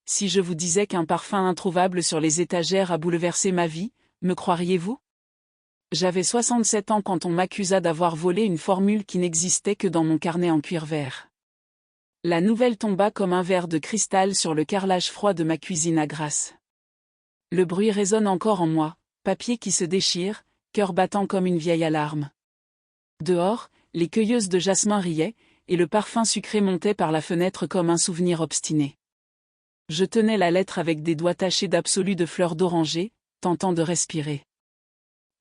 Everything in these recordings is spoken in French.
Si je vous disais qu'un parfum introuvable sur les étagères a bouleversé ma vie, me croiriez-vous? J'avais 67 ans quand on m'accusa d'avoir volé une formule qui n'existait que dans mon carnet en cuir vert. La nouvelle tomba comme un verre de cristal sur le carrelage froid de ma cuisine à Grasse. Le bruit résonne encore en moi, papier qui se déchire, cœur battant comme une vieille alarme. Dehors, les cueilleuses de jasmin riaient, et le parfum sucré montait par la fenêtre comme un souvenir obstiné. Je tenais la lettre avec des doigts tachés d'absolu de fleurs d'oranger, tentant de respirer.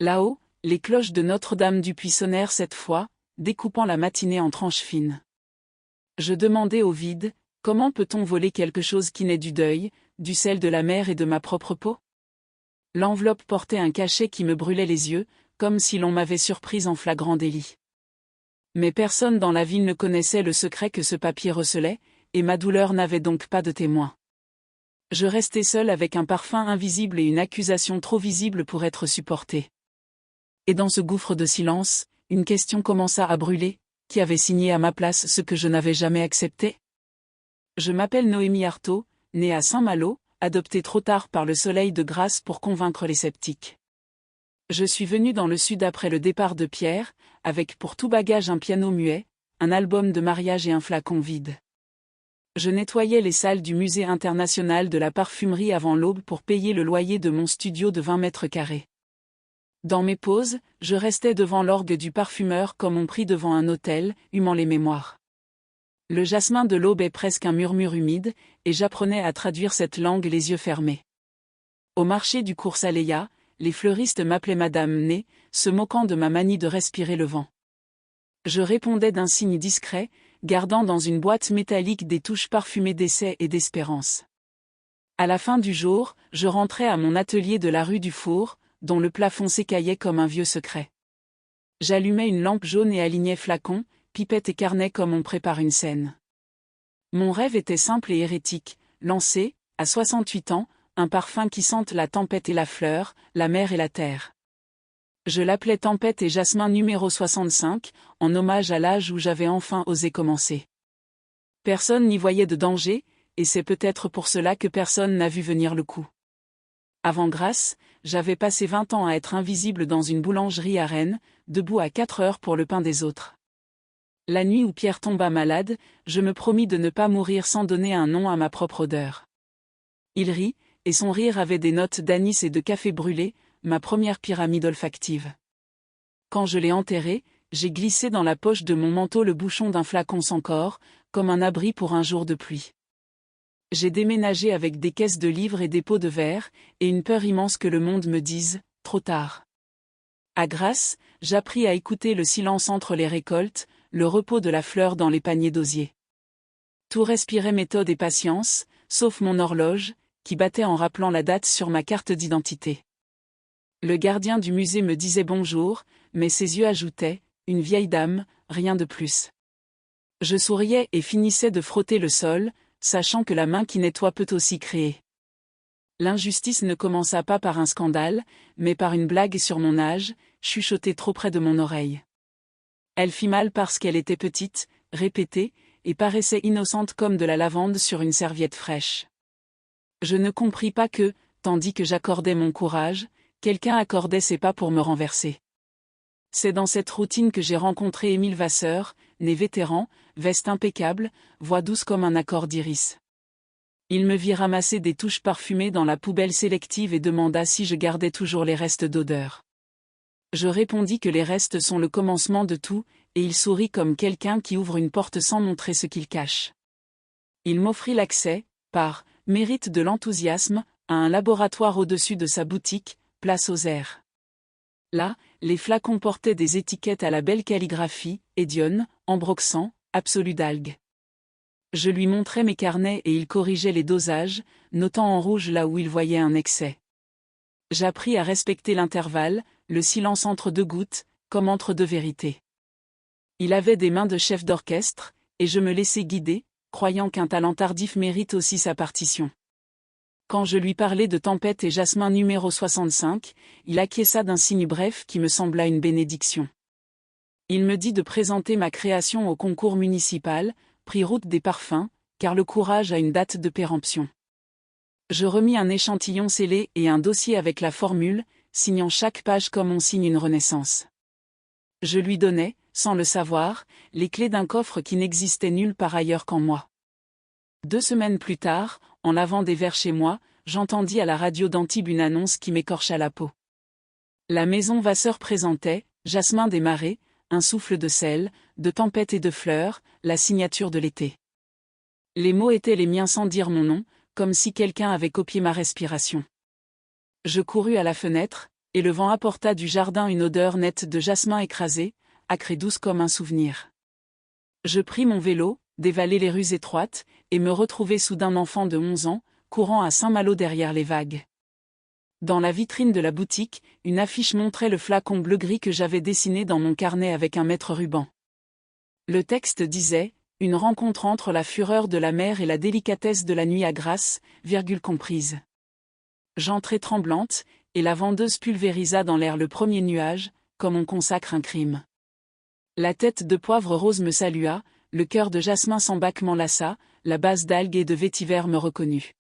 Là-haut, les cloches de Notre-Dame du Puy sonnèrent cette fois, découpant la matinée en tranches fines. Je demandais au vide, comment peut-on voler quelque chose qui n'est du deuil, du sel de la mer et de ma propre peau? L'enveloppe portait un cachet qui me brûlait les yeux, comme si l'on m'avait surprise en flagrant délit. Mais personne dans la ville ne connaissait le secret que ce papier recelait, et ma douleur n'avait donc pas de témoin. Je restais seul avec un parfum invisible et une accusation trop visible pour être supportée. Et dans ce gouffre de silence, une question commença à brûler: qui avait signé à ma place ce que je n'avais jamais accepté? Je m'appelle Noémie Artaud, née à Saint-Malo, adoptée trop tard par le soleil de Grasse pour convaincre les sceptiques. Je suis venue dans le sud après le départ de Pierre, avec pour tout bagage un piano muet, un album de mariage et un flacon vide. Je nettoyais les salles du musée international de la parfumerie avant l'aube pour payer le loyer de mon studio de 20 mètres carrés. Dans mes pauses, je restais devant l'orgue du parfumeur comme on prie devant un autel, humant les mémoires. Le jasmin de l'aube est presque un murmure humide, et j'apprenais à traduire cette langue les yeux fermés. Au marché du cours Saléya, les fleuristes m'appelaient Madame Nez, se moquant de ma manie de respirer le vent. Je répondais d'un signe discret, gardant dans une boîte métallique des touches parfumées d'essai et d'espérance. À la fin du jour, je rentrais à mon atelier de la rue du Four, dont le plafond s'écaillait comme un vieux secret. J'allumais une lampe jaune et alignais flacons, pipettes et carnets comme on prépare une scène. Mon rêve était simple et hérétique, lancer, à 68 ans, un parfum qui sente la tempête et la fleur, la mer et la terre. Je l'appelais Tempête et Jasmin numéro 65, en hommage à l'âge où j'avais enfin osé commencer. Personne n'y voyait de danger, et c'est peut-être pour cela que personne n'a vu venir le coup. Avant Grasse, j'avais passé 20 ans à être invisible dans une boulangerie à Rennes, debout à 4 heures pour le pain des autres. La nuit où Pierre tomba malade, je me promis de ne pas mourir sans donner un nom à ma propre odeur. Il rit, et son rire avait des notes d'anis et de café brûlé, ma première pyramide olfactive. Quand je l'ai enterré, j'ai glissé dans la poche de mon manteau le bouchon d'un flacon sans corps, comme un abri pour un jour de pluie. J'ai déménagé avec des caisses de livres et des pots de verre, et une peur immense que le monde me dise « trop tard ». À Grasse, j'appris à écouter le silence entre les récoltes, le repos de la fleur dans les paniers d'osier. Tout respirait méthode et patience, sauf mon horloge, qui battait en rappelant la date sur ma carte d'identité. Le gardien du musée me disait bonjour, mais ses yeux ajoutaient « une vieille dame, rien de plus ». Je souriais et finissais de frotter le sol, sachant que la main qui nettoie peut aussi créer. L'injustice ne commença pas par un scandale, mais par une blague sur mon âge, chuchotée trop près de mon oreille. Elle fit mal parce qu'elle était petite, répétée, et paraissait innocente comme de la lavande sur une serviette fraîche. Je ne compris pas que, tandis que j'accordais mon courage, quelqu'un accordait ses pas pour me renverser. C'est dans cette routine que j'ai rencontré Émile Vasseur, né vétéran, veste impeccable, voix douce comme un accord d'iris. Il me vit ramasser des touches parfumées dans la poubelle sélective et demanda si je gardais toujours les restes d'odeur. Je répondis que les restes sont le commencement de tout, et il sourit comme quelqu'un qui ouvre une porte sans montrer ce qu'il cache. Il m'offrit l'accès, par mérite de l'enthousiasme, à un laboratoire au-dessus de sa boutique, place aux airs. Là, les flacons portaient des étiquettes à la belle calligraphie, Edione, ambroxan, absolu d'algues. Je lui montrais mes carnets et il corrigeait les dosages, notant en rouge là où il voyait un excès. J'appris à respecter l'intervalle, le silence entre deux gouttes, comme entre deux vérités. Il avait des mains de chef d'orchestre, et je me laissais guider, croyant qu'un talent tardif mérite aussi sa partition. Quand je lui parlais de Tempête et Jasmin numéro 65, il acquiesça d'un signe bref qui me sembla une bénédiction. Il me dit de présenter ma création au concours municipal, prix route des parfums, car le courage a une date de péremption. Je remis un échantillon scellé et un dossier avec la formule, signant chaque page comme on signe une renaissance. Je lui donnai, sans le savoir, les clés d'un coffre qui n'existait nulle part ailleurs qu'en moi. 2 semaines plus tard, en lavant des verres chez moi, j'entendis à la radio d'Antibes une annonce qui m'écorcha la peau. La maison Vasseur présentait, Jasmin des Marais, un souffle de sel, de tempête et de fleurs, la signature de l'été. Les mots étaient les miens sans dire mon nom, comme si quelqu'un avait copié ma respiration. Je courus à la fenêtre, et le vent apporta du jardin une odeur nette de jasmin écrasé, âcre et douce comme un souvenir. Je pris mon vélo, dévalai les rues étroites, et me retrouvai soudain enfant de 11 ans, courant à Saint-Malo derrière les vagues. Dans la vitrine de la boutique, une affiche montrait le flacon bleu-gris que j'avais dessiné dans mon carnet avec un mètre ruban. Le texte disait « Une rencontre entre la fureur de la mer et la délicatesse de la nuit à Grasse, virgule comprise ». J'entrai tremblante, et la vendeuse pulvérisa dans l'air le premier nuage, comme on consacre un crime. La tête de poivre rose me salua, le cœur de jasmin sans bac m'enlaça, la base d'algues et de vétiver me reconnut.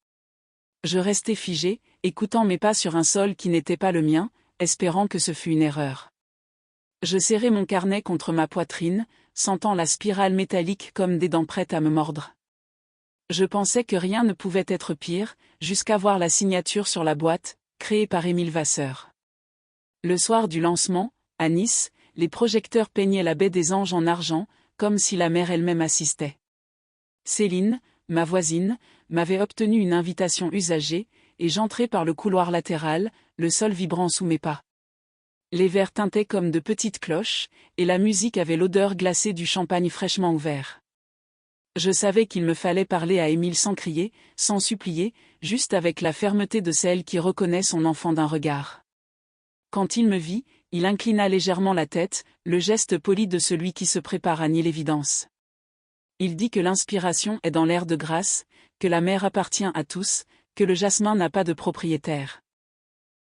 Je restai figé, écoutant mes pas sur un sol qui n'était pas le mien, espérant que ce fût une erreur. Je serrai mon carnet contre ma poitrine, sentant la spirale métallique comme des dents prêtes à me mordre. Je pensais que rien ne pouvait être pire, jusqu'à voir la signature sur la boîte, créée par Émile Vasseur. Le soir du lancement, à Nice, les projecteurs peignaient la baie des Anges en argent, comme si la mer elle-même assistait. Céline, ma voisine, m'avait obtenu une invitation usagée, et j'entrai par le couloir latéral, le sol vibrant sous mes pas. Les verres tintaient comme de petites cloches, et la musique avait l'odeur glacée du champagne fraîchement ouvert. Je savais qu'il me fallait parler à Émile sans crier, sans supplier, juste avec la fermeté de celle qui reconnaît son enfant d'un regard. Quand il me vit, il inclina légèrement la tête, le geste poli de celui qui se prépare à nier l'évidence. Il dit que l'inspiration est dans l'air de Grasse, que la mer appartient à tous, que le jasmin n'a pas de propriétaire.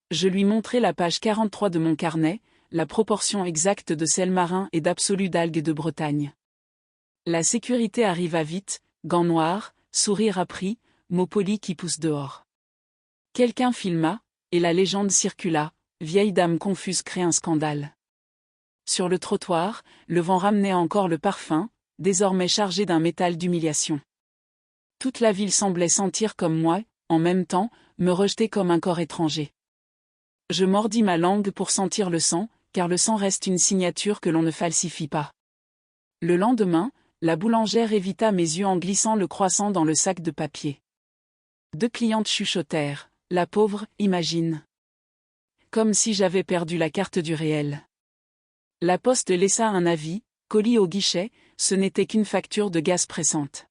Je lui montrai la page 43 de mon carnet, la proportion exacte de sel marin et d'absolu d'algues de Bretagne. La sécurité arriva vite, gants noirs, sourire appris, mots polis qui poussent dehors. Quelqu'un filma, et la légende circula, vieille dame confuse crée un scandale. Sur le trottoir, le vent ramenait encore le parfum, désormais chargé d'un métal d'humiliation. Toute la ville semblait sentir comme moi, en même temps, me rejeter comme un corps étranger. Je mordis ma langue pour sentir le sang, car le sang reste une signature que l'on ne falsifie pas. Le lendemain, la boulangère évita mes yeux en glissant le croissant dans le sac de papier. 2 clientes chuchotèrent, « La pauvre, imagine !» Comme si j'avais perdu la carte du réel. La poste laissa un avis, colis au guichet, ce n'était qu'une facture de gaz pressante.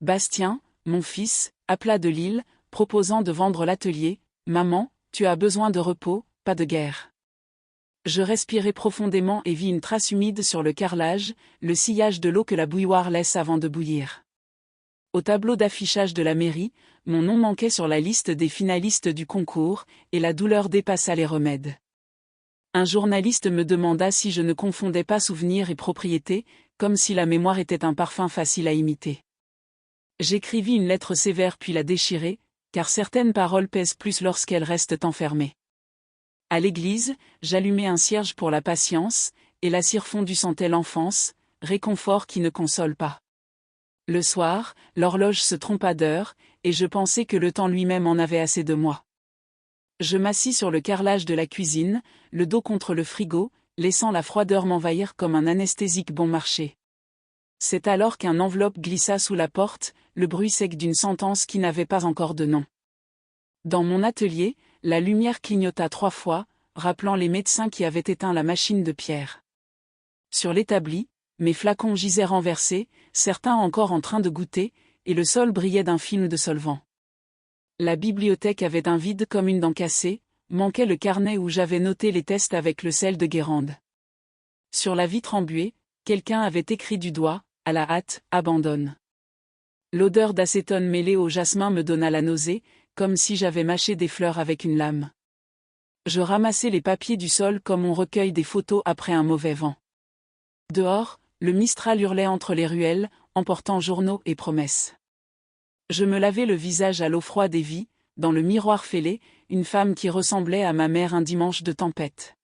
Bastien, mon fils, appela de Lille, proposant de vendre l'atelier. « Maman, tu as besoin de repos, pas de guerre. » Je respirai profondément et vis une trace humide sur le carrelage, le sillage de l'eau que la bouilloire laisse avant de bouillir. Au tableau d'affichage de la mairie, mon nom manquait sur la liste des finalistes du concours, et la douleur dépassa les remèdes. Un journaliste me demanda si je ne confondais pas souvenir et propriété, comme si la mémoire était un parfum facile à imiter. J'écrivis une lettre sévère puis la déchirai, car certaines paroles pèsent plus lorsqu'elles restent enfermées. À l'église, j'allumai un cierge pour la patience, et la cire fondue sentait l'enfance, réconfort qui ne console pas. Le soir, l'horloge se trompa d'heure, et je pensai que le temps lui-même en avait assez de moi. Je m'assis sur le carrelage de la cuisine, le dos contre le frigo, laissant la froideur m'envahir comme un anesthésique bon marché. C'est alors qu'un enveloppe glissa sous la porte, le bruit sec d'une sentence qui n'avait pas encore de nom. Dans mon atelier, la lumière clignota 3 fois, rappelant les médecins qui avaient éteint la machine de pierre. Sur l'établi, mes flacons gisaient renversés, certains encore en train de goûter, et le sol brillait d'un film de solvant. La bibliothèque avait un vide comme une dent cassée, manquait le carnet où j'avais noté les tests avec le sel de Guérande. Sur la vitre embuée, quelqu'un avait écrit du doigt, à la hâte, abandonne. L'odeur d'acétone mêlée au jasmin me donna la nausée, comme si j'avais mâché des fleurs avec une lame. Je ramassai les papiers du sol comme on recueille des photos après un mauvais vent. Dehors, le Mistral hurlait entre les ruelles, emportant journaux et promesses. Je me lavai le visage à l'eau froide et vis, dans le miroir fêlé, une femme qui ressemblait à ma mère un dimanche de tempête.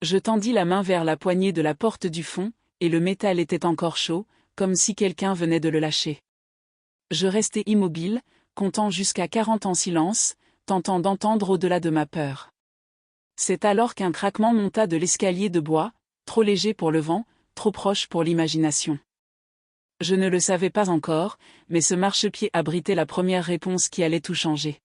Je tendis la main vers la poignée de la porte du fond, et le métal était encore chaud, comme si quelqu'un venait de le lâcher. Je restai immobile, comptant jusqu'à 40 en silence, tentant d'entendre au-delà de ma peur. C'est alors qu'un craquement monta de l'escalier de bois, trop léger pour le vent, trop proche pour l'imagination. Je ne le savais pas encore, mais ce marchepied abritait la première réponse qui allait tout changer.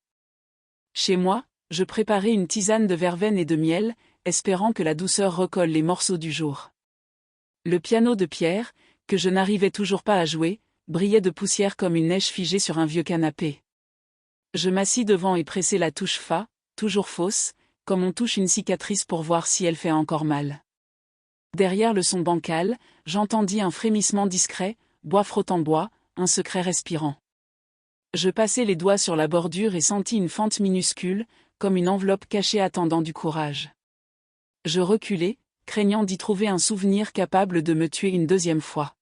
Chez moi, je préparais une tisane de verveine et de miel, espérant que la douceur recolle les morceaux du jour. Le piano de pierre, que je n'arrivais toujours pas à jouer, brillait de poussière comme une neige figée sur un vieux canapé. Je m'assis devant et pressai la touche Fa, toujours fausse, comme on touche une cicatrice pour voir si elle fait encore mal. Derrière le son bancal, j'entendis un frémissement discret, bois frottant bois, un secret respirant. Je passai les doigts sur la bordure et sentis une fente minuscule, comme une enveloppe cachée attendant du courage. Je reculai, craignant d'y trouver un souvenir capable de me tuer une deuxième fois.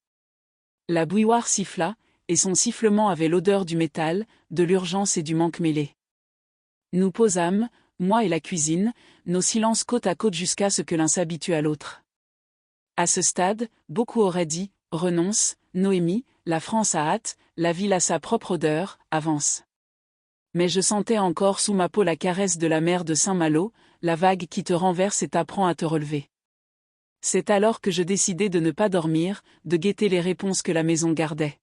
La bouilloire siffla, et son sifflement avait l'odeur du métal, de l'urgence et du manque mêlé. Nous posâmes, moi et la cuisine, nos silences côte à côte jusqu'à ce que l'un s'habitue à l'autre. À ce stade, beaucoup auraient dit « renonce, Noémie, la France a hâte, la ville a sa propre odeur, avance ». Mais je sentais encore sous ma peau la caresse de la mer de Saint-Malo, la vague qui te renverse et t'apprend à te relever. C'est alors que je décidai de ne pas dormir, de guetter les réponses que la maison gardait.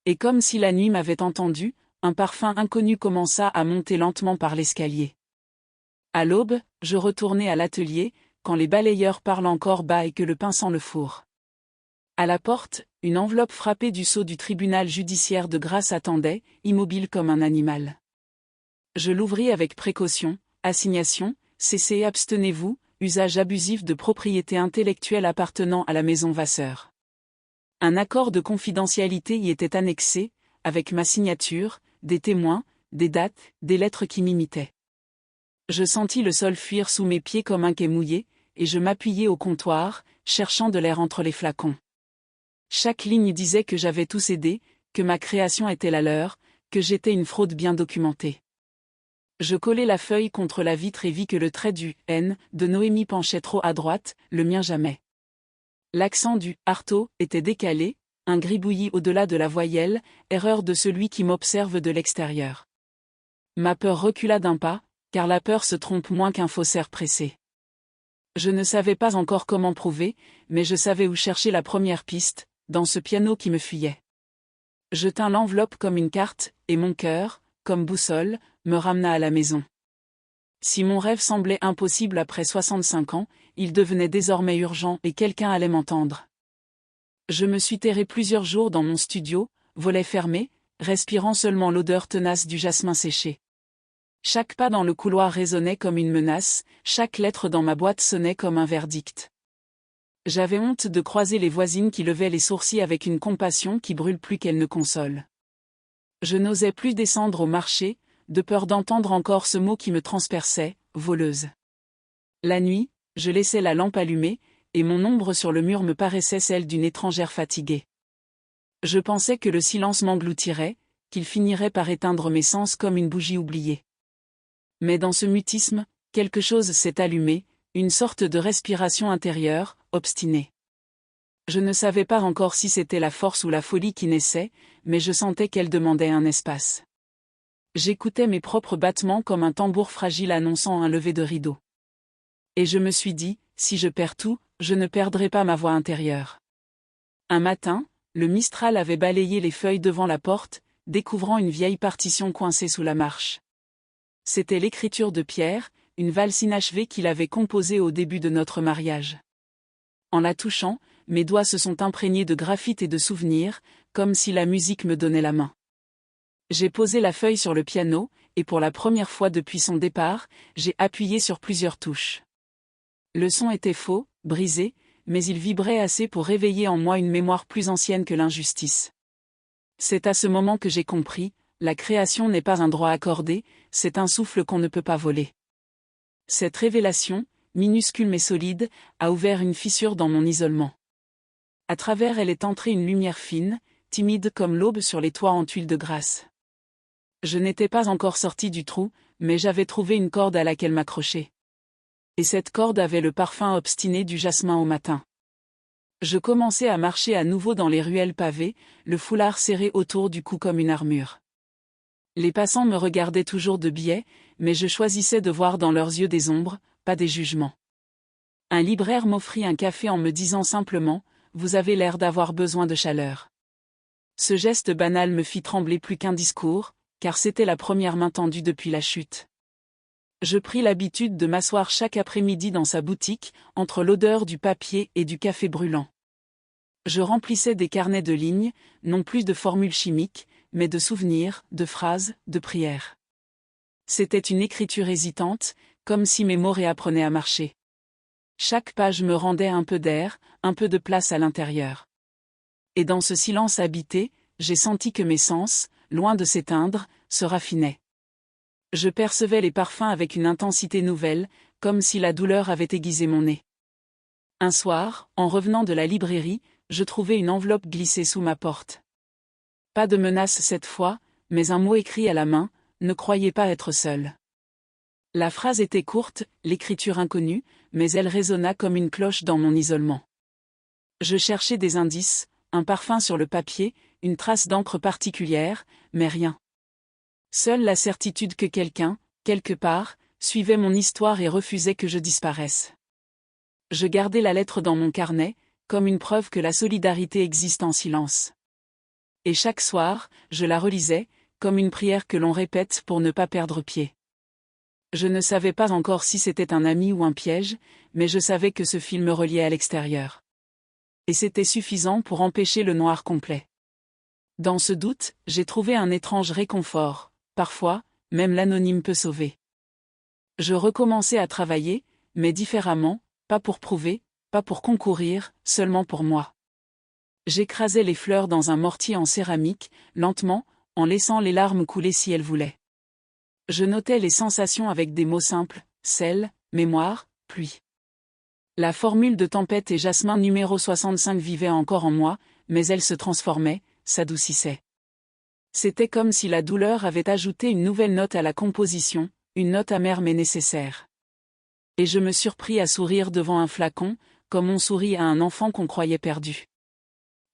Et comme si la nuit m'avait entendu, un parfum inconnu commença à monter lentement par l'escalier. À l'aube, je retournai à l'atelier, quand les balayeurs parlent encore bas et que le pain sent le four. À la porte, une enveloppe frappée du sceau du tribunal judiciaire de grâce attendait, immobile comme un animal. Je l'ouvris avec précaution, assignation, cessez abstenez-vous, usage abusif de propriété intellectuelle appartenant à la maison Vasseur. Un accord de confidentialité y était annexé, avec ma signature, des témoins, des dates, des lettres qui m'imitaient. Je sentis le sol fuir sous mes pieds comme un quai mouillé, et je m'appuyai au comptoir, cherchant de l'air entre les flacons. Chaque ligne disait que j'avais tout cédé, que ma création était la leur, que j'étais une fraude bien documentée. Je collai la feuille contre la vitre et vis que le trait du « N » de Noémie penchait trop à droite, le mien jamais. L'accent du « arto » était décalé, un gribouillis au-delà de la voyelle, erreur de celui qui m'observe de l'extérieur. Ma peur recula d'un pas, car la peur se trompe moins qu'un faussaire pressé. Je ne savais pas encore comment prouver, mais je savais où chercher la première piste, dans ce piano qui me fuyait. Je tins l'enveloppe comme une carte, et mon cœur, comme boussole, me ramena à la maison. Si mon rêve semblait impossible après 65 ans, il devenait désormais urgent et quelqu'un allait m'entendre. Je me suis terré plusieurs jours dans mon studio, volets fermés, respirant seulement l'odeur tenace du jasmin séché. Chaque pas dans le couloir résonnait comme une menace, chaque lettre dans ma boîte sonnait comme un verdict. J'avais honte de croiser les voisines qui levaient les sourcils avec une compassion qui brûle plus qu'elle ne console. Je n'osais plus descendre au marché, de peur d'entendre encore ce mot qui me transperçait, voleuse. La nuit, je laissais la lampe allumée, et mon ombre sur le mur me paraissait celle d'une étrangère fatiguée. Je pensais que le silence m'engloutirait, qu'il finirait par éteindre mes sens comme une bougie oubliée. Mais dans ce mutisme, quelque chose s'est allumé, une sorte de respiration intérieure, obstinée. Je ne savais pas encore si c'était la force ou la folie qui naissait, mais je sentais qu'elle demandait un espace. J'écoutais mes propres battements comme un tambour fragile annonçant un lever de rideau. Et je me suis dit, si je perds tout, je ne perdrai pas ma voix intérieure. Un matin, le Mistral avait balayé les feuilles devant la porte, découvrant une vieille partition coincée sous la marche. C'était l'écriture de Pierre, une valse inachevée qu'il avait composée au début de notre mariage. En la touchant, mes doigts se sont imprégnés de graphite et de souvenirs, comme si la musique me donnait la main. J'ai posé la feuille sur le piano, et pour la première fois depuis son départ, j'ai appuyé sur plusieurs touches. Le son était faux, brisé, mais il vibrait assez pour réveiller en moi une mémoire plus ancienne que l'injustice. C'est à ce moment que j'ai compris, la création n'est pas un droit accordé, c'est un souffle qu'on ne peut pas voler. Cette révélation, minuscule mais solide, a ouvert une fissure dans mon isolement. À travers elle est entrée une lumière fine, timide comme l'aube sur les toits en tuiles de grâce. Je n'étais pas encore sorti du trou, mais j'avais trouvé une corde à laquelle m'accrocher. Et cette corde avait le parfum obstiné du jasmin au matin. Je commençais à marcher à nouveau dans les ruelles pavées, le foulard serré autour du cou comme une armure. Les passants me regardaient toujours de biais, mais je choisissais de voir dans leurs yeux des ombres, pas des jugements. Un libraire m'offrit un café en me disant simplement « Vous avez l'air d'avoir besoin de chaleur ». Ce geste banal me fit trembler plus qu'un discours, car c'était la première main tendue depuis la chute. Je pris l'habitude de m'asseoir chaque après-midi dans sa boutique, entre l'odeur du papier et du café brûlant. Je remplissais des carnets de lignes, non plus de formules chimiques, mais de souvenirs, de phrases, de prières. C'était une écriture hésitante, comme si mes mots réapprenaient à marcher. Chaque page me rendait un peu d'air, un peu de place à l'intérieur. Et dans ce silence habité, j'ai senti que mes sens, loin de s'éteindre, se raffinaient. Je percevais les parfums avec une intensité nouvelle, comme si la douleur avait aiguisé mon nez. Un soir, en revenant de la librairie, je trouvai une enveloppe glissée sous ma porte. Pas de menace cette fois, mais un mot écrit à la main, ne croyez pas être seul. La phrase était courte, l'écriture inconnue, mais elle résonna comme une cloche dans mon isolement. Je cherchais des indices, un parfum sur le papier, une trace d'encre particulière, mais rien. Seule la certitude que quelqu'un, quelque part, suivait mon histoire et refusait que je disparaisse. Je gardais la lettre dans mon carnet, comme une preuve que la solidarité existe en silence. Et chaque soir, je la relisais, comme une prière que l'on répète pour ne pas perdre pied. Je ne savais pas encore si c'était un ami ou un piège, mais je savais que ce fil me reliait à l'extérieur. Et c'était suffisant pour empêcher le noir complet. Dans ce doute, j'ai trouvé un étrange réconfort, parfois, même l'anonyme peut sauver. Je recommençais à travailler, mais différemment, pas pour prouver, pas pour concourir, seulement pour moi. J'écrasais les fleurs dans un mortier en céramique, lentement, en laissant les larmes couler si elles voulaient. Je notais les sensations avec des mots simples, sel, mémoire, pluie. La formule de Tempête et Jasmin numéro 65 vivait encore en moi, mais elle se transformait, s'adoucissait. C'était comme si la douleur avait ajouté une nouvelle note à la composition, une note amère mais nécessaire. Et je me surpris à sourire devant un flacon, comme on sourit à un enfant qu'on croyait perdu.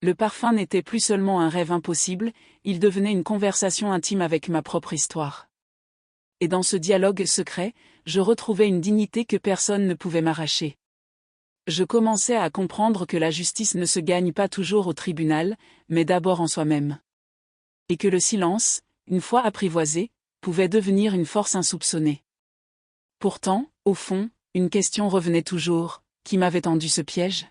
Le parfum n'était plus seulement un rêve impossible, il devenait une conversation intime avec ma propre histoire. Et dans ce dialogue secret, je retrouvais une dignité que personne ne pouvait m'arracher. Je commençais à comprendre que la justice ne se gagne pas toujours au tribunal, mais d'abord en soi-même. Et que le silence, une fois apprivoisé, pouvait devenir une force insoupçonnée. Pourtant, au fond, une question revenait toujours, qui m'avait tendu ce piège ?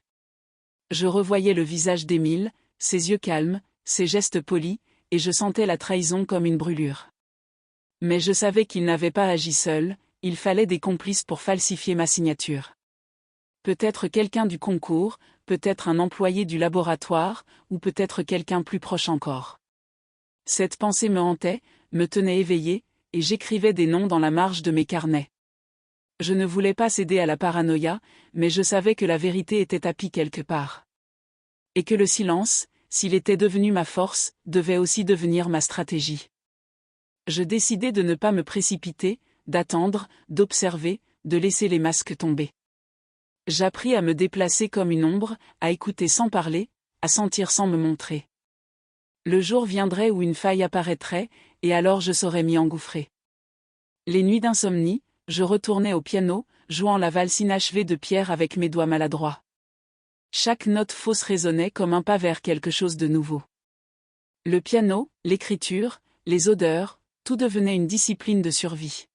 Je revoyais le visage d'Émile, ses yeux calmes, ses gestes polis, et je sentais la trahison comme une brûlure. Mais je savais qu'il n'avait pas agi seul, il fallait des complices pour falsifier ma signature. Peut-être quelqu'un du concours, peut-être un employé du laboratoire, ou peut-être quelqu'un plus proche encore. Cette pensée me hantait, me tenait éveillé, et j'écrivais des noms dans la marge de mes carnets. Je ne voulais pas céder à la paranoïa, mais je savais que la vérité était tapie quelque part. Et que le silence, s'il était devenu ma force, devait aussi devenir ma stratégie. Je décidai de ne pas me précipiter, d'attendre, d'observer, de laisser les masques tomber. J'appris à me déplacer comme une ombre, à écouter sans parler, à sentir sans me montrer. Le jour viendrait où une faille apparaîtrait, et alors je saurais m'y engouffrer. Les nuits d'insomnie, je retournais au piano, jouant la valse inachevée de Pierre avec mes doigts maladroits. Chaque note fausse résonnait comme un pas vers quelque chose de nouveau. Le piano, l'écriture, les odeurs, tout devenait une discipline de survie.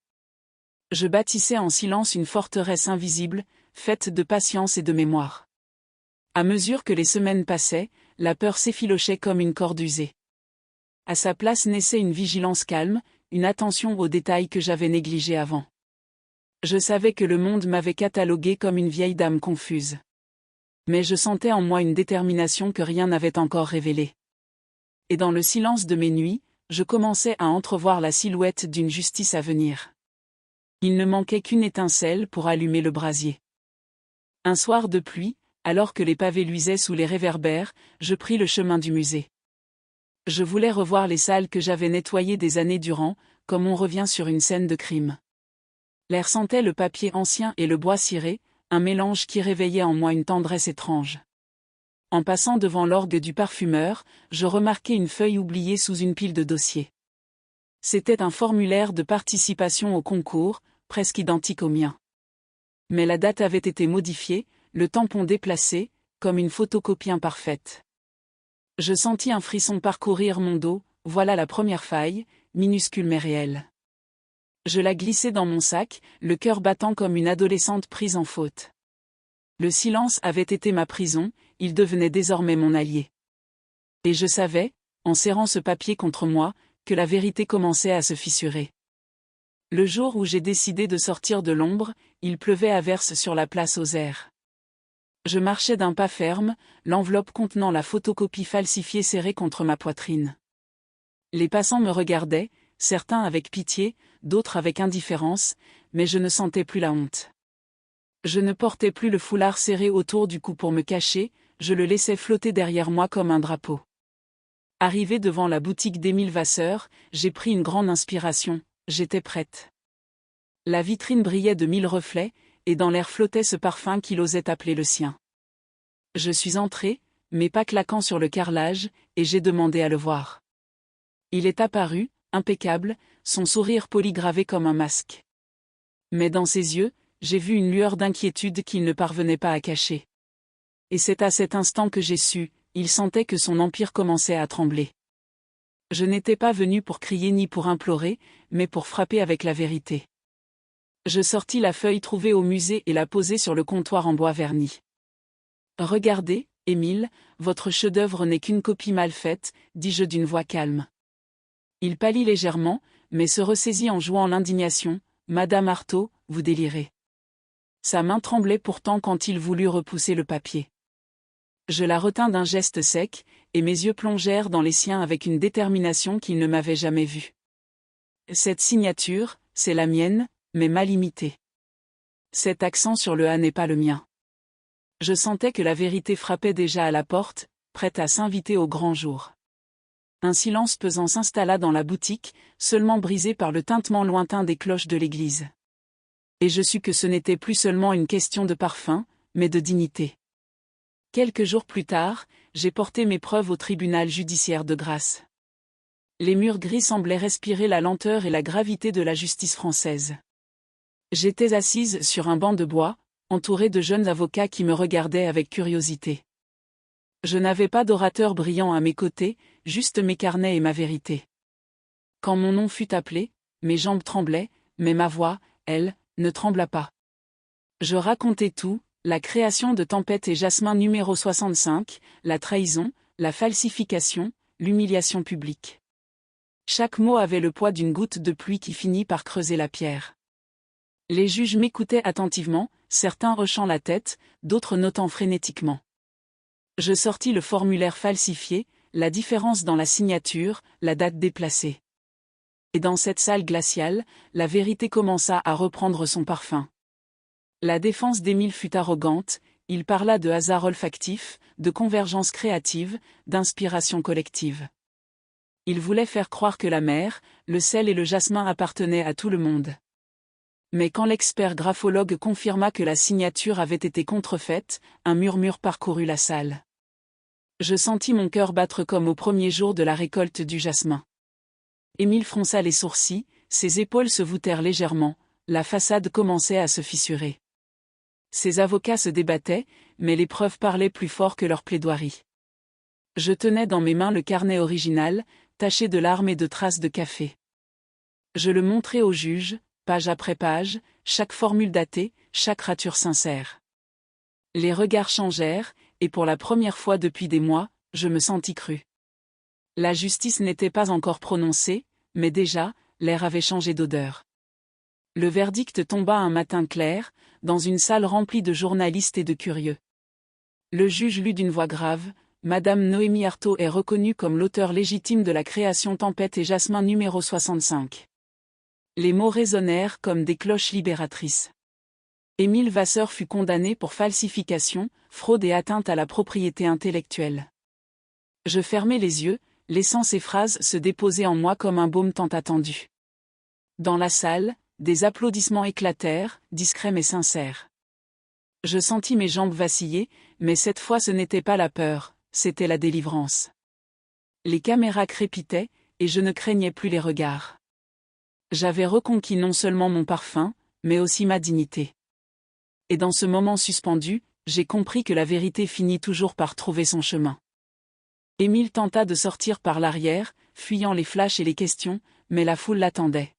Je bâtissais en silence une forteresse invisible, faite de patience et de mémoire. À mesure que les semaines passaient, la peur s'effilochait comme une corde usée. À sa place naissait une vigilance calme, une attention aux détails que j'avais négligés avant. Je savais que le monde m'avait catalogué comme une vieille dame confuse. Mais je sentais en moi une détermination que rien n'avait encore révélée. Et dans le silence de mes nuits, je commençais à entrevoir la silhouette d'une justice à venir. Il ne manquait qu'une étincelle pour allumer le brasier. Un soir de pluie, alors que les pavés luisaient sous les réverbères, je pris le chemin du musée. Je voulais revoir les salles que j'avais nettoyées des années durant, comme on revient sur une scène de crime. L'air sentait le papier ancien et le bois ciré, un mélange qui réveillait en moi une tendresse étrange. En passant devant l'orgue du parfumeur, je remarquai une feuille oubliée sous une pile de dossiers. C'était un formulaire de participation au concours, presque identique au mien. Mais la date avait été modifiée, le tampon déplacé, comme une photocopie imparfaite. Je sentis un frisson parcourir mon dos, voilà la première faille, minuscule mais réelle. Je la glissai dans mon sac, le cœur battant comme une adolescente prise en faute. Le silence avait été ma prison, il devenait désormais mon allié. Et je savais, en serrant ce papier contre moi, que la vérité commençait à se fissurer. Le jour où j'ai décidé de sortir de l'ombre, il pleuvait à verse sur la place aux airs. Je marchais d'un pas ferme, l'enveloppe contenant la photocopie falsifiée serrée contre ma poitrine. Les passants me regardaient, certains avec pitié, d'autres avec indifférence, mais je ne sentais plus la honte. Je ne portais plus le foulard serré autour du cou pour me cacher, je le laissais flotter derrière moi comme un drapeau. Arrivé devant la boutique d'Émile Vasseur, j'ai pris une grande inspiration, j'étais prête. La vitrine brillait de 1000 reflets, et dans l'air flottait ce parfum qu'il osait appeler le sien. Je suis entré, mes pas claquant sur le carrelage, et j'ai demandé à le voir. Il est apparu, impeccable, son sourire poli gravé comme un masque. Mais dans ses yeux, j'ai vu une lueur d'inquiétude qu'il ne parvenait pas à cacher. Et c'est à cet instant que j'ai su, il sentait que son empire commençait à trembler. Je n'étais pas venu pour crier ni pour implorer, mais pour frapper avec la vérité. Je sortis la feuille trouvée au musée et la posai sur le comptoir en bois verni. « Regardez, Émile, votre chef-d'œuvre n'est qu'une copie mal faite, dis-je d'une voix calme. » Il pâlit légèrement, mais se ressaisit en jouant l'indignation. « Madame Artaud, vous délirez. » Sa main tremblait pourtant quand il voulut repousser le papier. Je la retins d'un geste sec, et mes yeux plongèrent dans les siens avec une détermination qu'il ne m'avait jamais vue. Cette signature, c'est la mienne, mais mal imitée. Cet accent sur le A n'est pas le mien. Je sentais que la vérité frappait déjà à la porte, prête à s'inviter au grand jour. Un silence pesant s'installa dans la boutique, seulement brisé par le tintement lointain des cloches de l'église. Et je sus que ce n'était plus seulement une question de parfum, mais de dignité. Quelques jours plus tard, j'ai porté mes preuves au tribunal judiciaire de Grasse. Les murs gris semblaient respirer la lenteur et la gravité de la justice française. J'étais assise sur un banc de bois, entourée de jeunes avocats qui me regardaient avec curiosité. Je n'avais pas d'orateur brillant à mes côtés, juste mes carnets et ma vérité. Quand mon nom fut appelé, mes jambes tremblaient, mais ma voix, elle, ne trembla pas. Je racontai tout, la création de Tempête et Jasmin numéro 65, la trahison, la falsification, l'humiliation publique. Chaque mot avait le poids d'une goutte de pluie qui finit par creuser la pierre. Les juges m'écoutaient attentivement, certains hochant la tête, d'autres notant frénétiquement. Je sortis le formulaire falsifié, la différence dans la signature, la date déplacée. Et dans cette salle glaciale, la vérité commença à reprendre son parfum. La défense d'Émile fut arrogante, il parla de hasard olfactif, de convergence créative, d'inspiration collective. Il voulait faire croire que la mer, le sel et le jasmin appartenaient à tout le monde. Mais quand l'expert graphologue confirma que la signature avait été contrefaite, un murmure parcourut la salle. Je sentis mon cœur battre comme au premier jour de la récolte du jasmin. Émile fronça les sourcils, ses épaules se voûtèrent légèrement, la façade commençait à se fissurer. Ses avocats se débattaient, mais les preuves parlaient plus fort que leur plaidoirie. Je tenais dans mes mains le carnet original, taché de larmes et de traces de café. Je le montrai au juge, page après page, chaque formule datée, chaque rature sincère. Les regards changèrent, et pour la première fois depuis des mois, je me sentis cru. La justice n'était pas encore prononcée, mais déjà, l'air avait changé d'odeur. Le verdict tomba un matin clair, dans une salle remplie de journalistes et de curieux. Le juge lut d'une voix grave, « Madame Noémie Artaud est reconnue comme l'auteur légitime de la création Tempête et Jasmin numéro 65. » Les mots résonnèrent comme des cloches libératrices. Émile Vasseur fut condamné pour falsification, fraude et atteinte à la propriété intellectuelle. Je fermai les yeux, laissant ces phrases se déposer en moi comme un baume tant attendu. Dans la salle, des applaudissements éclatèrent, discrets mais sincères. Je sentis mes jambes vaciller, mais cette fois ce n'était pas la peur, c'était la délivrance. Les caméras crépitaient, et je ne craignais plus les regards. J'avais reconquis non seulement mon parfum, mais aussi ma dignité. Et dans ce moment suspendu, j'ai compris que la vérité finit toujours par trouver son chemin. Émile tenta de sortir par l'arrière, fuyant les flashs et les questions, mais la foule l'attendait.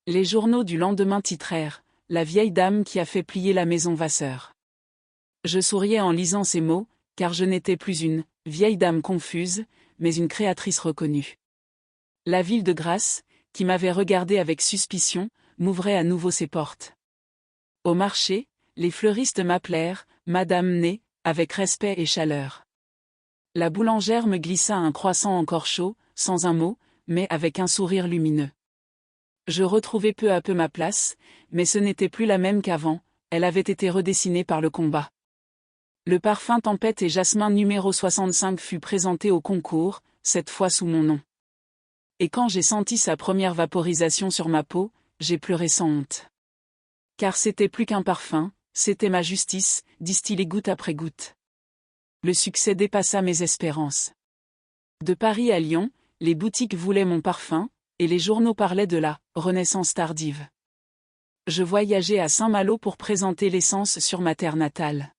Les journaux du lendemain titrèrent « La vieille dame qui a fait plier la maison Vasseur ». Je souriais en lisant ces mots, car je n'étais plus une « vieille dame confuse », mais une créatrice reconnue. La ville de Grasse, qui m'avait regardé avec suspicion, m'ouvrait à nouveau ses portes. Au marché, les fleuristes m'appelèrent « Madame Ney », avec respect et chaleur. La boulangère me glissa un croissant encore chaud, sans un mot, mais avec un sourire lumineux. Je retrouvai peu à peu ma place, mais ce n'était plus la même qu'avant, elle avait été redessinée par le combat. Le parfum Tempête et Jasmin numéro 65 fut présenté au concours, cette fois sous mon nom. Et quand j'ai senti sa première vaporisation sur ma peau, j'ai pleuré sans honte. Car c'était plus qu'un parfum, c'était ma justice, distillée goutte après goutte. Le succès dépassa mes espérances. De Paris à Lyon, les boutiques voulaient mon parfum, et les journaux parlaient de la « renaissance tardive ». Je voyageais à Saint-Malo pour présenter l'essence sur ma terre natale.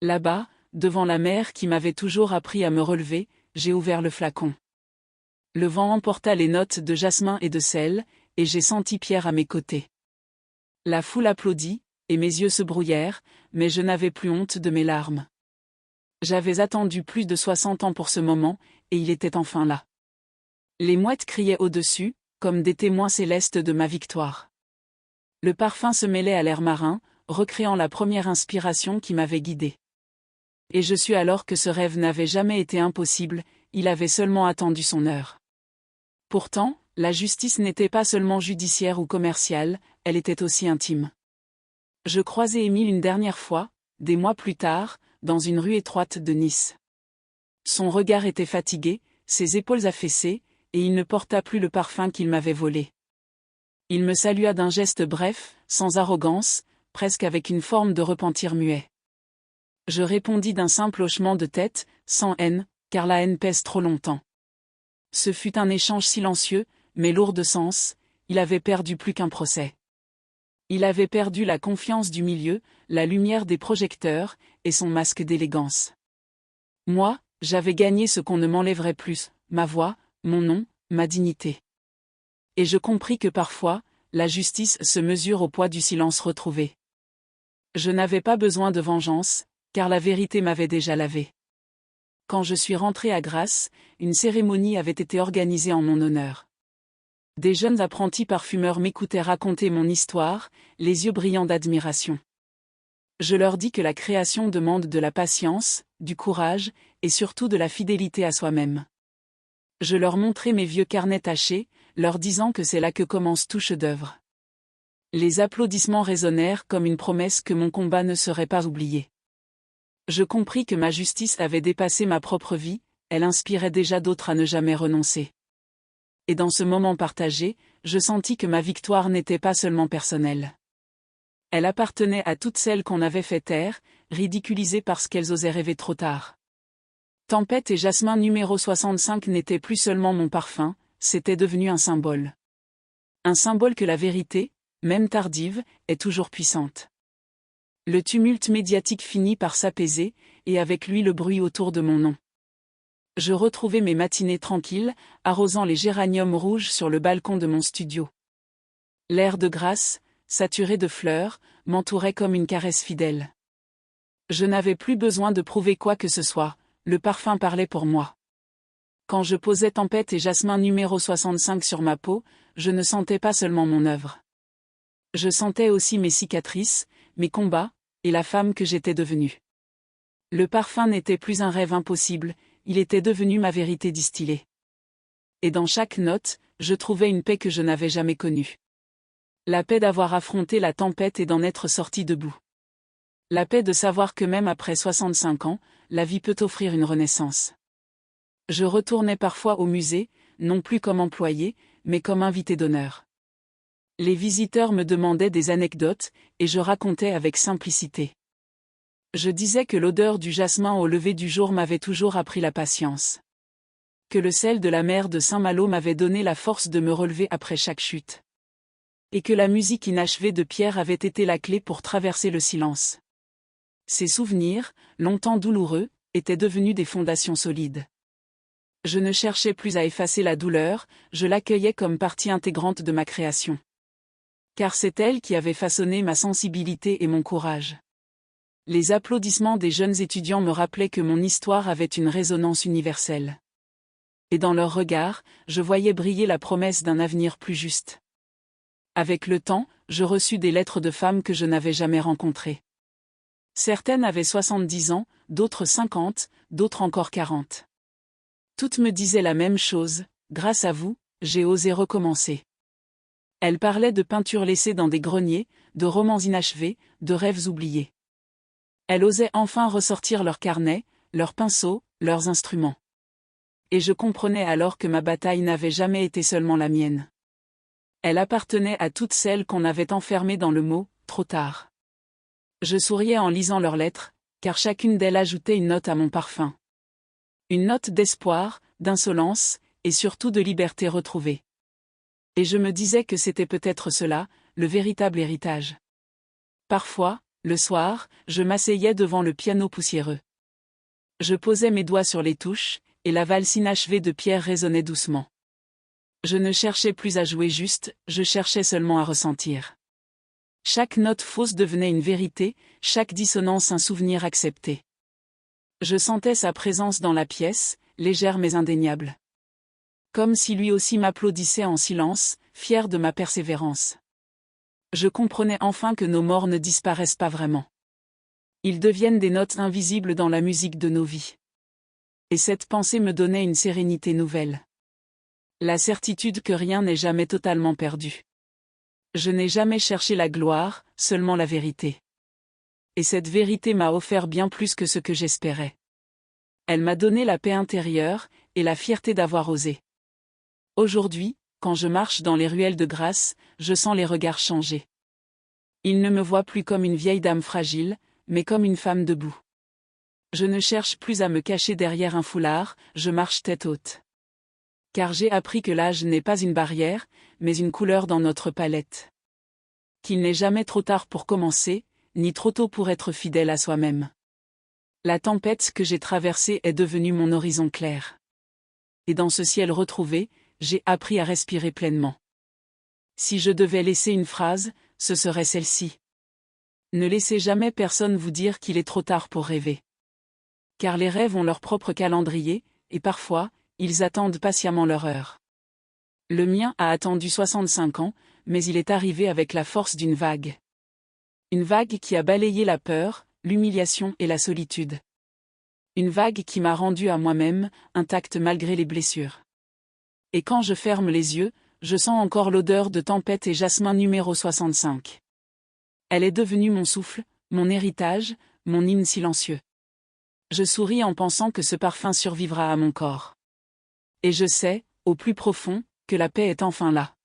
Là-bas, devant la mer qui m'avait toujours appris à me relever, j'ai ouvert le flacon. Le vent emporta les notes de jasmin et de sel, et j'ai senti Pierre à mes côtés. La foule applaudit, et mes yeux se brouillèrent, mais je n'avais plus honte de mes larmes. J'avais attendu plus de 60 ans pour ce moment, et il était enfin là. Les mouettes criaient au-dessus, comme des témoins célestes de ma victoire. Le parfum se mêlait à l'air marin, recréant la première inspiration qui m'avait guidé. Et je sus alors que ce rêve n'avait jamais été impossible, il avait seulement attendu son heure. Pourtant, la justice n'était pas seulement judiciaire ou commerciale, elle était aussi intime. Je croisai Émile une dernière fois, des mois plus tard, dans une rue étroite de Nice. Son regard était fatigué, ses épaules affaissées, et il ne porta plus le parfum qu'il m'avait volé. Il me salua d'un geste bref, sans arrogance, presque avec une forme de repentir muet. Je répondis d'un simple hochement de tête, sans haine, car la haine pèse trop longtemps. Ce fut un échange silencieux, mais lourd de sens, il avait perdu plus qu'un procès. Il avait perdu la confiance du milieu, la lumière des projecteurs, et son masque d'élégance. Moi, j'avais gagné ce qu'on ne m'enlèverait plus, ma voix, mon nom, ma dignité. Et je compris que parfois, la justice se mesure au poids du silence retrouvé. Je n'avais pas besoin de vengeance, car la vérité m'avait déjà lavé. Quand je suis rentré à Grasse, une cérémonie avait été organisée en mon honneur. Des jeunes apprentis parfumeurs m'écoutaient raconter mon histoire, les yeux brillants d'admiration. Je leur dis que la création demande de la patience, du courage, et surtout de la fidélité à soi-même. Je leur montrai mes vieux carnets tachés, leur disant que c'est là que commence tout chef-d'œuvre. Les applaudissements résonnèrent comme une promesse que mon combat ne serait pas oublié. Je compris que ma justice avait dépassé ma propre vie, elle inspirait déjà d'autres à ne jamais renoncer. Et dans ce moment partagé, je sentis que ma victoire n'était pas seulement personnelle. Elle appartenait à toutes celles qu'on avait fait taire, ridiculisées parce qu'elles osaient rêver trop tard. Tempête et Jasmin numéro 65 n'était plus seulement mon parfum, c'était devenu un symbole. Un symbole que la vérité, même tardive, est toujours puissante. Le tumulte médiatique finit par s'apaiser, et avec lui le bruit autour de mon nom. Je retrouvai mes matinées tranquilles, arrosant les géraniums rouges sur le balcon de mon studio. L'air de Grasse, saturé de fleurs, m'entourait comme une caresse fidèle. Je n'avais plus besoin de prouver quoi que ce soit, le parfum parlait pour moi. Quand je posais Tempête et Jasmin numéro 65 sur ma peau, je ne sentais pas seulement mon œuvre. Je sentais aussi mes cicatrices, mes combats, et la femme que j'étais devenue. Le parfum n'était plus un rêve impossible, il était devenu ma vérité distillée. Et dans chaque note, je trouvais une paix que je n'avais jamais connue. La paix d'avoir affronté la tempête et d'en être sorti debout. La paix de savoir que même après 65 ans, la vie peut offrir une renaissance. Je retournais parfois au musée, non plus comme employé, mais comme invité d'honneur. Les visiteurs me demandaient des anecdotes, et je racontais avec simplicité. Je disais que l'odeur du jasmin au lever du jour m'avait toujours appris la patience. Que le sel de la mer de Saint-Malo m'avait donné la force de me relever après chaque chute. Et que la musique inachevée de Pierre avait été la clé pour traverser le silence. Ces souvenirs, longtemps douloureux, étaient devenus des fondations solides. Je ne cherchais plus à effacer la douleur, je l'accueillais comme partie intégrante de ma création. Car c'est elle qui avait façonné ma sensibilité et mon courage. Les applaudissements des jeunes étudiants me rappelaient que mon histoire avait une résonance universelle. Et dans leurs regards, je voyais briller la promesse d'un avenir plus juste. Avec le temps, je reçus des lettres de femmes que je n'avais jamais rencontrées. Certaines avaient 70 ans, d'autres 50, d'autres encore 40. Toutes me disaient la même chose, grâce à vous, j'ai osé recommencer. Elles parlaient de peintures laissées dans des greniers, de romans inachevés, de rêves oubliés. Elles osaient enfin ressortir leurs carnets, leurs pinceaux, leurs instruments. Et je comprenais alors que ma bataille n'avait jamais été seulement la mienne. Elle appartenait à toutes celles qu'on avait enfermées dans le mot « trop tard ». Je souriais en lisant leurs lettres, car chacune d'elles ajoutait une note à mon parfum. Une note d'espoir, d'insolence, et surtout de liberté retrouvée. Et je me disais que c'était peut-être cela, le véritable héritage. Parfois, le soir, je m'asseyais devant le piano poussiéreux. Je posais mes doigts sur les touches, et la valse inachevée de Pierre résonnait doucement. Je ne cherchais plus à jouer juste, je cherchais seulement à ressentir. Chaque note fausse devenait une vérité, chaque dissonance un souvenir accepté. Je sentais sa présence dans la pièce, légère mais indéniable. Comme si lui aussi m'applaudissait en silence, fier de ma persévérance. Je comprenais enfin que nos morts ne disparaissent pas vraiment. Ils deviennent des notes invisibles dans la musique de nos vies. Et cette pensée me donnait une sérénité nouvelle. La certitude que rien n'est jamais totalement perdu. Je n'ai jamais cherché la gloire, seulement la vérité. Et cette vérité m'a offert bien plus que ce que j'espérais. Elle m'a donné la paix intérieure, et la fierté d'avoir osé. Aujourd'hui, quand je marche dans les ruelles de Grasse, je sens les regards changer. Ils ne me voient plus comme une vieille dame fragile, mais comme une femme debout. Je ne cherche plus à me cacher derrière un foulard, je marche tête haute. Car j'ai appris que l'âge n'est pas une barrière, mais une couleur dans notre palette. Qu'il n'est jamais trop tard pour commencer, ni trop tôt pour être fidèle à soi-même. La tempête que j'ai traversée est devenue mon horizon clair. Et dans ce ciel retrouvé, j'ai appris à respirer pleinement. Si je devais laisser une phrase, ce serait celle-ci. Ne laissez jamais personne vous dire qu'il est trop tard pour rêver. Car les rêves ont leur propre calendrier, et parfois, ils attendent patiemment leur heure. Le mien a attendu 65 ans, mais il est arrivé avec la force d'une vague. Une vague qui a balayé la peur, l'humiliation et la solitude. Une vague qui m'a rendu à moi-même, intacte malgré les blessures. Et quand je ferme les yeux, je sens encore l'odeur de tempête et jasmin numéro 65. Elle est devenue mon souffle, mon héritage, mon hymne silencieux. Je souris en pensant que ce parfum survivra à mon corps. Et je sais, au plus profond, que la paix est enfin là.